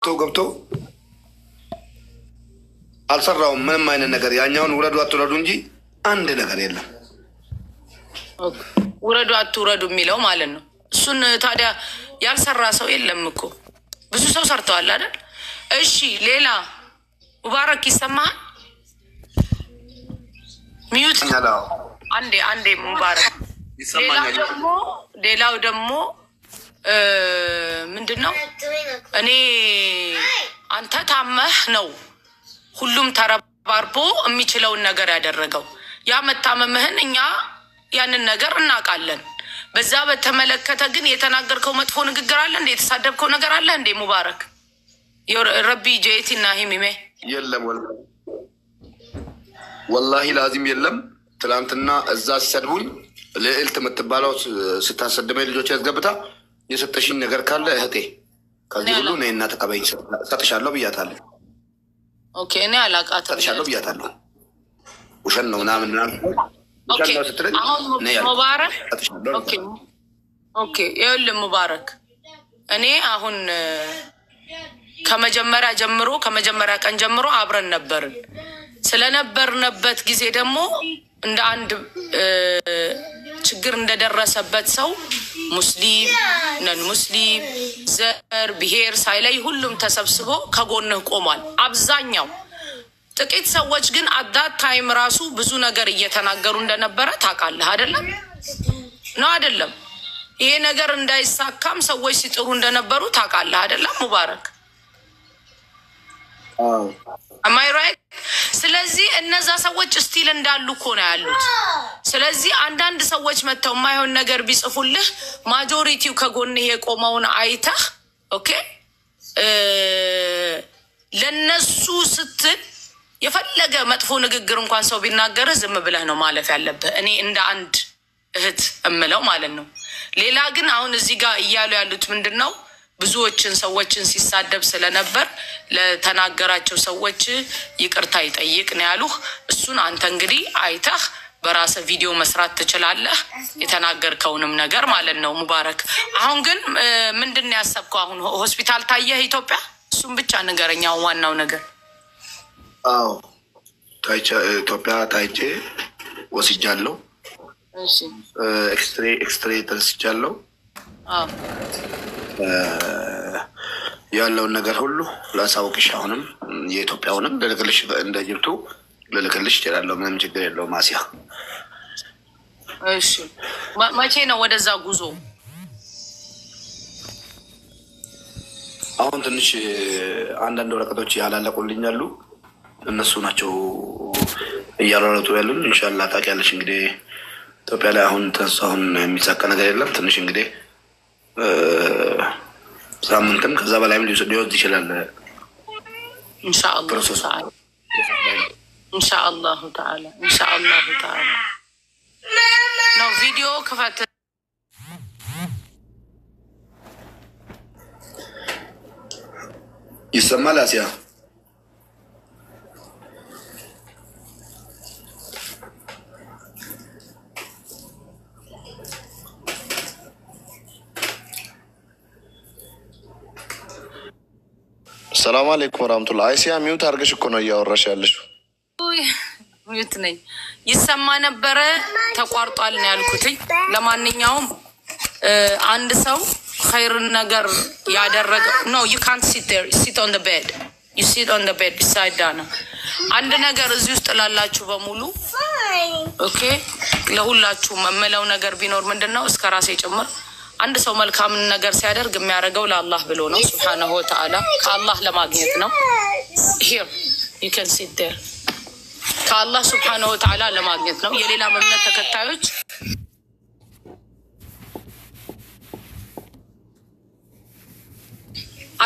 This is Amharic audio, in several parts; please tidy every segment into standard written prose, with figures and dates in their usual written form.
ገብቶ አልሰራውም ምንም አይነት ነገር ያኛውን ውረዱ አትውረዱ እንጂ አንድ ነገር የለም። ውረዱ አትውረዱ የሚለው ማለት ነው። እሱን ታዲያ ያልሰራ ሰው የለም እኮ ብዙ ሰው ሰርተዋል አይደል? እሺ ሌላ ሙባረክ ይሰማል? ሚዩት አንዴ ሙባረክ ሌላው ደግሞ ምንድነው? እኔ አንተ ታመህ ነው ሁሉም ተረባርቦ የሚችለውን ነገር ያደረገው። ያ መታመምህን እኛ ያንን ነገር እናውቃለን። በዛ በተመለከተ ግን የተናገርከው መጥፎ ንግግር አለ እንዴ? የተሳደብከው ነገር አለ እንዴ? ሙባረክ ረቢ ጀይቲና ሂሚሜ የለም ወላሂ ላዚም የለም። ትላንትና እዛ ሲሰድቡኝ ልዕልት የምትባለው ስታሰድበኝ ልጆች ያስገብታ የሰጠሽኝ ነገር ካለ እህቴ ከዚህ ሁሉ ነይና ተቀበይኝ ሰጥሻለሁ ብያታለሁ። ኦኬ እኔ አላቃተም ሰጥሻለሁ ብያታለሁ። ውሸት ነው ምናምን ሙባረክ ኦኬ ይኸውልህ ሙባረክ እኔ አሁን ከመጀመሪያ ቀን ጀምሮ አብረን ነበርን። ስለነበርንበት ጊዜ ደግሞ እንደ አንድ ችግር እንደደረሰበት ሰው ሙስሊም ነን ሙስሊም ዘር ብሔር ሳይለይ ሁሉም ተሰብስቦ ከጎንህ ቆሟል። አብዛኛው ጥቂት ሰዎች ግን አዳት ታይም ራሱ ብዙ ነገር እየተናገሩ እንደነበረ ታውቃለህ አይደለም? ነው አይደለም? ይሄ ነገር እንዳይሳካም ሰዎች ሲጥሩ እንደነበሩ ታውቃለህ አይደለም? ሙባረክ am I right? ስለዚህ እነዛ ሰዎች ስቲል እንዳሉ እኮ ነው ያሉት። ስለዚህ አንዳንድ ሰዎች መተው ማይሆን ነገር ቢጽፉልህ ማጆሪቲው ከጎንህ የቆመውን አይተህ ኦኬ ለነሱ ስትል የፈለገ መጥፎ ንግግር እንኳን ሰው ቢናገርህ ዝም ብለህ ነው ማለፍ ያለብህ። እኔ እንደ አንድ እህት እምለው ማለት ነው። ሌላ ግን አሁን እዚህ ጋር እያሉ ያሉት ምንድነው? ብዙዎችን ሰዎችን ሲሳደብ ስለነበር ለተናገራቸው ሰዎች ይቅርታ ይጠይቅ ነው ያሉህ። እሱን አንተ እንግዲህ አይተህ በራስ ቪዲዮ መስራት ትችላለህ የተናገርከውንም ነገር ማለት ነው። ሙባረክ አሁን ግን ምንድነው ያሰብከው? አሁን ሆስፒታል ታየህ ኢትዮጵያ? እሱን ብቻ ንገረኛው ዋናው ነገር። አዎ ኢትዮጵያ ታይቼ ወስጃለሁ። እሺ ኤክስትሬ ተልስጃለሁ። አዎ ያለውን ነገር ሁሉ ላሳውቅሽ። አሁንም የኢትዮጵያውንም ልልክልሽ እንደ ጅብቱ ልልክልሽ እችላለሁ። ምንም ችግር የለውም አሲያ። እሺ መቼ ነው ወደዛ ጉዞ? አሁን ትንሽ አንዳንድ ወረቀቶች ያላለቁልኛሉ እነሱ ናቸው እያሯሯጡ ያሉን። ኢንሻአላህ ታውቂያለሽ እንግዲህ ኢትዮጵያ ላይ አሁን ተንሳሁን የሚሳካ ነገር የለም። ትንሽ እንግዲህ ሳምንትም ከዛ በላይም ሊወስድ ይችላል ኢንሻአላህ ተዓላ ነው። ቪዲዮ ክፈት ይሰማል አሲያ? ሰላም አለይኩም ወራህመቱላህ። አይሲያ ሚውት አድርገሽ እኮ ነው እያወራሽ ያለሽው። ሚውት ነኝ። ይሰማ ነበረ ተቋርጧል ነው ያልኩት። ለማንኛውም አንድ ሰው ኸይር ነገር ያደረገ ነው you can't sit there, sit on the bed, you sit on the bed beside Dana. አንድ ነገር እዚህ ውስጥ ላላችሁ በሙሉ ኦኬ ለሁላችሁ መመለው ነገር ቢኖር ምንድነው እስከ ራሴ ጭምር አንድ ሰው መልካም ነገር ሲያደርግ የሚያደርገው ለአላህ ብሎ ነው ሱብሃነሁ ወተዓላ ከአላህ ለማግኘት ነው። here you can sit there ከአላህ ሱብሃነሁ ወተዓላ ለማግኘት ነው። የሌላ እምነት ተከታዮች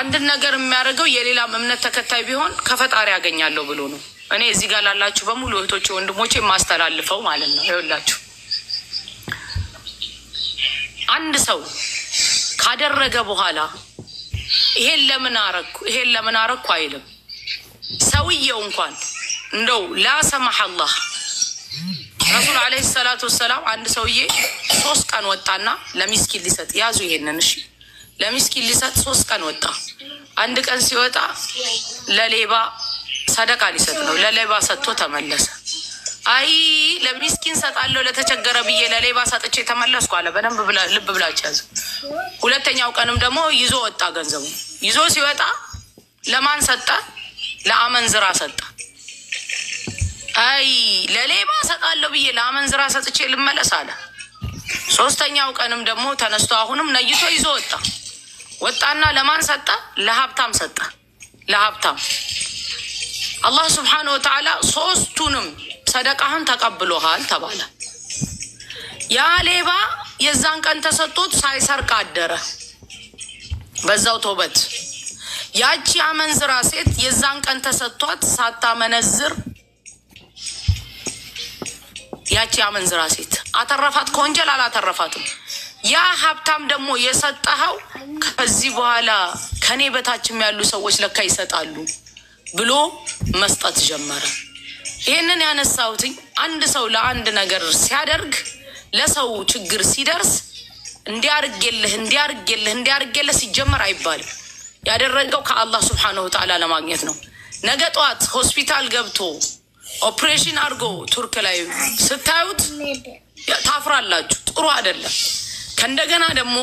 አንድ ነገር የሚያደርገው የሌላ እምነት ተከታይ ቢሆን ከፈጣሪ ያገኛለሁ ብሎ ነው። እኔ እዚህ ጋር ላላችሁ በሙሉ እህቶቼ ወንድሞቼ ማስተላልፈው ማለት ነው ይኸውላችሁ አንድ ሰው ካደረገ በኋላ ይሄን ለምን አረኩ አይልም። ሰውየው እንኳን እንደው ላ ሰማህ አላህ ረሱል አለይሂ ሰላቱ ወሰላም አንድ ሰውዬ 3 ቀን ወጣና ለሚስኪን ሊሰጥ ያዙ ይሄንን እሺ ለሚስኪን ሊሰጥ 3 ቀን ወጣ። አንድ ቀን ሲወጣ ለሌባ ሰደቃ ሊሰጥ ነው። ለሌባ ሰጥቶ ተመለሰ። አይ ለሚስኪን ሰጣለሁ ለተቸገረ ብዬ ለሌባ ሰጥቼ ተመለስኩ አለ። በደንብ ልብ ብላችሁ ያዙ። ሁለተኛው ቀንም ደግሞ ይዞ ወጣ። ገንዘቡ ይዞ ሲወጣ ለማን ሰጠ? ለአመንዝራ ሰጠ። አይ ለሌባ ሰጣለሁ ብዬ ለአመንዝራ ሰጥቼ ልመለስ አለ። ሶስተኛው ቀንም ደግሞ ተነስቶ አሁንም ነይቶ ይዞ ወጣና ለማን ሰጠ? ለሀብታም ሰጠ። ለሀብታም አላህ ስብሓነሁ ወተዓላ ሶስቱንም ሰደቃህን ተቀብሎሃል ተባለ። ያ ሌባ የዛን ቀን ተሰጥቶት ሳይሰርቅ አደረ። በዛው ተውበት። ያቺ አመንዝራ ሴት የዛን ቀን ተሰጥቷት ሳታመነዝር ያቺ አመንዝራ ሴት አተረፋት ከወንጀል አላተረፋትም። ያ ሀብታም ደግሞ የሰጠኸው ከዚህ በኋላ ከኔ በታችም ያሉ ሰዎች ለካ ይሰጣሉ ብሎ መስጠት ጀመረ። ይሄንን ያነሳሁትኝ አንድ ሰው ለአንድ ነገር ሲያደርግ ለሰው ችግር ሲደርስ እንዲያርግልህ ሲጀመር አይባልም። ያደረገው ከአላህ ሱብሓነሁ ወተዓላ ለማግኘት ነው። ነገ ጧት ሆስፒታል ገብቶ ኦፕሬሽን አድርጎ ቱርክ ላይ ስታዩት ታፍራላችሁ። ጥሩ አይደለም። ከእንደገና ደግሞ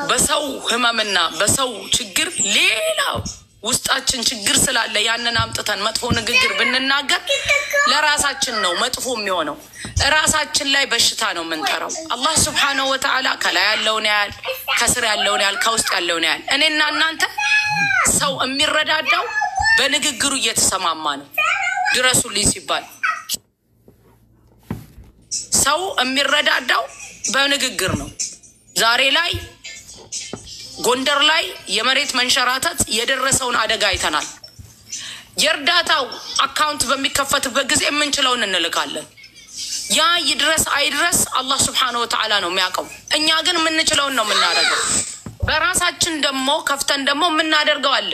በሰው ህመምና በሰው ችግር ሌላው ውስጣችን ችግር ስላለ ያንን አምጥተን መጥፎ ንግግር ብንናገር ለራሳችን ነው መጥፎ የሚሆነው። ራሳችን ላይ በሽታ ነው የምንጠራው። አላህ ሱብሓነሁ ወተዓላ ከላይ ያለውን ያያል፣ ከስር ያለውን ያያል፣ ከውስጥ ያለውን ያያል። እኔና እናንተ ሰው የሚረዳዳው በንግግሩ እየተሰማማ ነው። ድረሱልኝ ሲባል ሰው የሚረዳዳው በንግግር ነው። ዛሬ ላይ ጎንደር ላይ የመሬት መንሸራተት የደረሰውን አደጋ አይተናል። የእርዳታው አካውንት በሚከፈትበት ጊዜ የምንችለውን እንልካለን። ያ ይድረስ አይድረስ አላህ ሱብሓነሁ ወተዓላ ነው የሚያውቀው። እኛ ግን የምንችለውን ነው የምናደርገው። በራሳችን ደግሞ ከፍተን ደግሞ የምናደርገው አለ።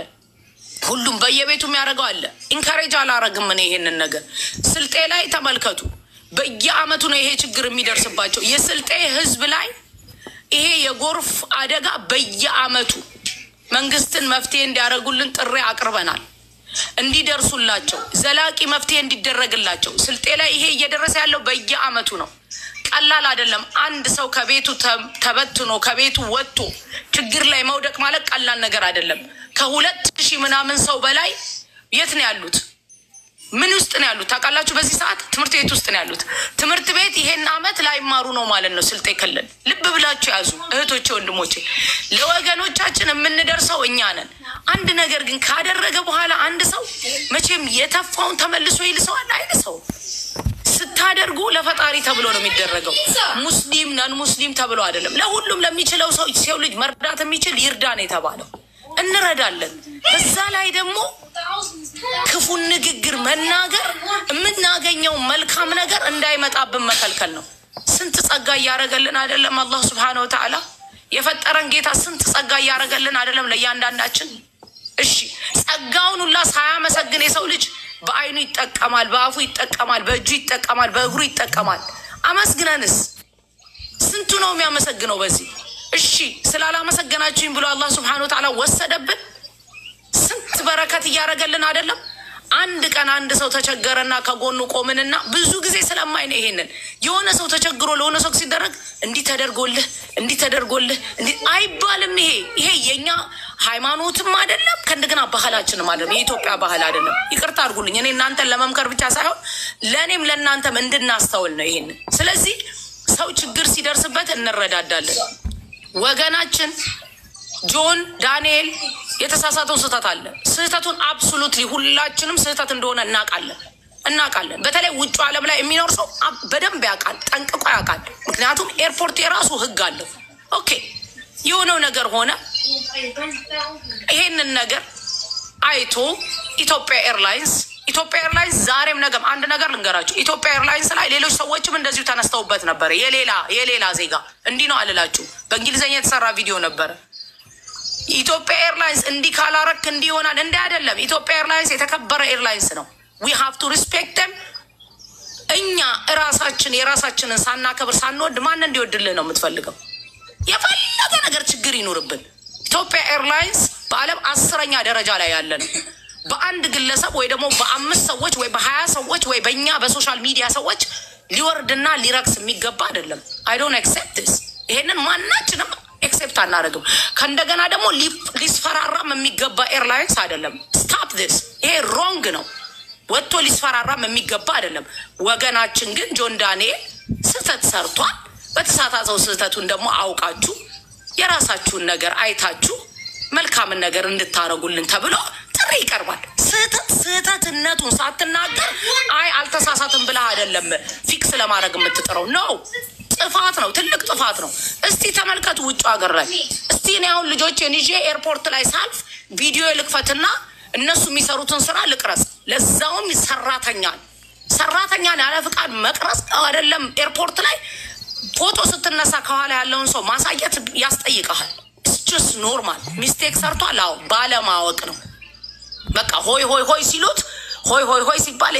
ሁሉም በየቤቱ የሚያደርገው አለ። ኢንካሬጅ አላረግም እኔ ይሄንን ነገር። ስልጤ ላይ ተመልከቱ። በየአመቱ ነው ይሄ ችግር የሚደርስባቸው። የስልጤ ህዝብ ላይ ይሄ የጎርፍ አደጋ በየአመቱ መንግስትን መፍትሄ እንዲያደርጉልን ጥሪ አቅርበናል። እንዲደርሱላቸው ዘላቂ መፍትሄ እንዲደረግላቸው። ስልጤ ላይ ይሄ እየደረሰ ያለው በየአመቱ ነው። ቀላል አይደለም። አንድ ሰው ከቤቱ ተበትኖ ከቤቱ ወጥቶ ችግር ላይ መውደቅ ማለት ቀላል ነገር አይደለም። ከ2000 ምናምን ሰው በላይ የት ነው ያሉት? ምን ውስጥ ነው ያሉት ታውቃላችሁ? በዚህ ሰዓት ትምህርት ቤት ውስጥ ነው ያሉት። ትምህርት ቤት ይሄን አመት ላይ ማሩ ነው ማለት ነው። ስልጤ ክልል ልብ ብላችሁ ያዙ እህቶቼ፣ ወንድሞቼ። ለወገኖቻችን የምንደርሰው እኛ ነን። አንድ ነገር ግን ካደረገ በኋላ አንድ ሰው መቼም የተፋውን ተመልሶ ይልሰዋል አይልሰው። ስታደርጉ ለፈጣሪ ተብሎ ነው የሚደረገው። ሙስሊም ነን ሙስሊም ተብሎ አይደለም። ለሁሉም ለሚችለው ሰው ልጅ መርዳት የሚችል ይርዳን የተባለው እንረዳለን። በዛ ላይ ደግሞ ክፉ ንግግር መናገር የምናገኘው መልካም ነገር እንዳይመጣብን መከልከል ነው። ስንት ጸጋ እያረገልን አይደለም አላህ ሱብሓነሁ ወተዓላ የፈጠረን ጌታ። ስንት ጸጋ እያረገልን አይደለም ለእያንዳንዳችን። እሺ ጸጋውን ሁላ ሳያመሰግን የሰው ልጅ በአይኑ ይጠቀማል፣ በአፉ ይጠቀማል፣ በእጁ ይጠቀማል፣ በእግሩ ይጠቀማል። አመስግነንስ ስንቱ ነው የሚያመሰግነው በዚህ? እሺ ስላላመሰገናችሁኝ ብሎ አላህ ሱብሓነሁ ወተዓላ ወሰደብን። ስንት በረከት እያረገልን አይደለም። አንድ ቀን አንድ ሰው ተቸገረና ከጎኑ ቆምንና ብዙ ጊዜ ስለማይ ነው ይሄንን የሆነ ሰው ተቸግሮ ለሆነ ሰው ሲደረግ እንዲህ ተደርጎልህ አይባልም። ይሄ የኛ ሃይማኖትም አይደለም፣ ከእንደገና ባህላችንም አይደለም። የኢትዮጵያ ባህል አይደለም። ይቅርታ አድርጉልኝ። እኔ እናንተን ለመምከር ብቻ ሳይሆን ለእኔም ለእናንተም እንድናስተውል ነው ይሄን። ስለዚህ ሰው ችግር ሲደርስበት እንረዳዳለን። ወገናችን ጆን ዳንኤል የተሳሳተው ስህተት አለ። ስህተቱን አብሶሉትሊ ሁላችንም ስህተት እንደሆነ እናውቃለን። በተለይ ውጭ ዓለም ላይ የሚኖር ሰው በደንብ ያውቃል፣ ጠንቅቆ ያውቃል። ምክንያቱም ኤርፖርት የራሱ ህግ አለው። ኦኬ የሆነው ነገር ሆነ። ይሄንን ነገር አይቶ ኢትዮጵያ ኤርላይንስ ዛሬም ነገም አንድ ነገር ልንገራችሁ። ኢትዮጵያ ኤርላይንስ ላይ ሌሎች ሰዎችም እንደዚሁ ተነስተውበት ነበር። የሌላ ዜጋ እንዲህ ነው አልላችሁ። በእንግሊዝኛ የተሰራ ቪዲዮ ነበረ። ኢትዮጵያ ኤርላይንስ እንዲህ ካላረክ እንዲህ ይሆናል። እንዲህ አይደለም። ኢትዮጵያ ኤርላይንስ የተከበረ ኤርላይንስ ነው። we have to respect them። እኛ የራሳችንን ሳናከብር ሳንወድ ማን እንዲወድልህ ነው የምትፈልገው? የፈለገ ነገር ችግር ይኑርብን። ኢትዮጵያ ኤርላይንስ በዓለም 10ኛ ደረጃ ላይ ያለን በአንድ ግለሰብ ወይ ደግሞ በ5 ሰዎች ወይ በ20 ሰዎች ወይ በእኛ በሶሻል ሚዲያ ሰዎች ሊወርድና ሊረክስ የሚገባ አይደለም። I don't accept this። ይሄንን ማናችንም ኤክሴፕት አናደርግም። ከእንደገና ደግሞ ሊስፈራራም የሚገባ ኤርላይንስ አይደለም። ስታፕ ዲስ። ይሄ ሮንግ ነው። ወጥቶ ሊስፈራራም የሚገባ አይደለም። ወገናችን ግን ጆን ዳንኤል ስህተት ሰርቷል። በተሳሳተው ስህተቱን ደግሞ አውቃችሁ የራሳችሁን ነገር አይታችሁ መልካምን ነገር እንድታረጉልን ተብሎ ጥሪ ይቀርባል። ስህተትነቱን ሳትናገር አይ አልተሳሳትም ብለህ አይደለም ፊክስ ለማድረግ የምትጥረው ነው። ጥፋት ነው፣ ትልቅ ጥፋት ነው። እስቲ ተመልከቱ ውጭ ሀገር ላይ እስቲ እኔ አሁን ልጆቼን ይዤ ኤርፖርት ላይ ሳልፍ ቪዲዮ ልክፈትና እነሱ የሚሰሩትን ስራ ልቅረጽ። ለዛውም ሰራተኛን ያለ ፍቃድ መቅረጽ አይደለም። ኤርፖርት ላይ ፎቶ ስትነሳ ከኋላ ያለውን ሰው ማሳየት ያስጠይቃል። ጀስት ኖርማል ሚስቴክ ሰርቷል። አዎ ባለማወቅ ነው። በቃ ሆይ ሲሉት ሆይ ሲባል